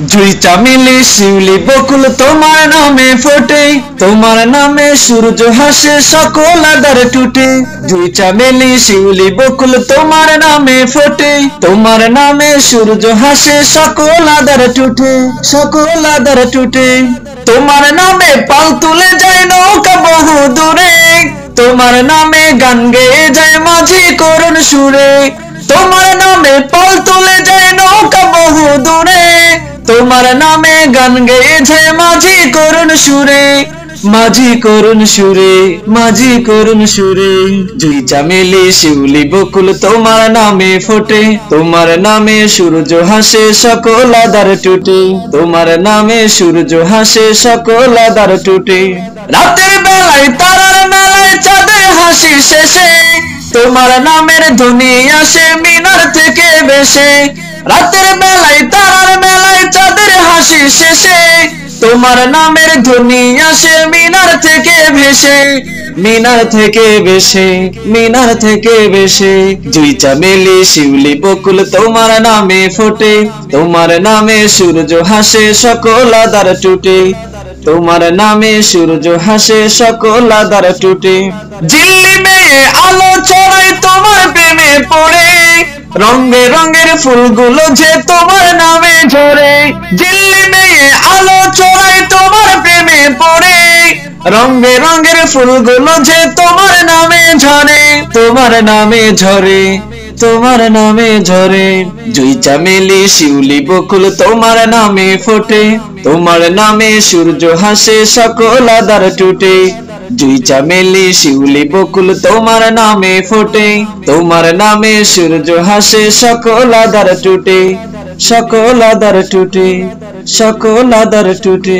জুই চামেলি শিউলি বকুল তোমার নামে ফোটে, তোমার নামে সূর্য হাসে সকল আধার টুটে। জুই চামেলি শিউলি বকুল তোমার নামে ফোটে, তোমার নামে সূর্য হাসে সকল আধার টুটে, সকল আধার টুটে। তোমার নামে পাল তুলে যায় নৌকা বহু দূরে, তোমার নামে গান গেয়ে যায় মাঝি করুণ সুরে। তোমার নামে পাল তুলে যায় নৌকা বহু দূরে, তোমার নামে গান গেয়ে যায় মাঝি করুণ সুরে, মাঝি করুণ সুরে, মাঝি করুণ সুরে। জুই চামেলি শিউলি বকুল তোমার নামে ফোটে, তোমার নামে সূর্য হাসে সকল আধার টুটে, তোমার নামে সূর্য হাসে সকল আধার টুটে। রাতের বেলায় তারার মেলায় চাঁদের হাসি শেষে, তোমার নামের ধ্বনি আসে মিনার থেকে ভেসে। রাতের বেলায় তারার মেলায় চাঁদের হাসি শেষে, তোমার নামের ধ্বনি আসে মিনার থেকে ভেসে, মিনার থেকে ভেসে, মিনার থেকে ভেসে। জুই চামেলি শিউলি বকুল তোমার নামে ফোটে, তোমার নামে সূর্য হাসে সকল আধার টুটে, তোমার নামে সূর্য হাসে সকল আধার টুটে। ঝিল্লি মেয়ে আলো ছড়ায় তোমার প্রেমে পড়ে, রঙে রঙের ফুলগুলো যে তোমার নামে ঝরে। ঝিল্লি মেয়ে আলো ছড়ায় তোমার প্রেমে পড়ে, রঙে রঙের ফুলগুলো যে তোমার নামে ঝরে, তোমার নামে ঝরে, তোমার নামে ঝরে। জুই চামেলি শিউলি বকুল তোমার নামে ফোটে, তোমার নামে সূর্য হাসে সকল আধার টুটে। জুই চামেলি শিউলি বকুল তোমার নামে ফোটে, তোমার নামে সূর্য হাসে সকল আধার টুটে, সকল আধার টুটে, সকল আধার টুটে।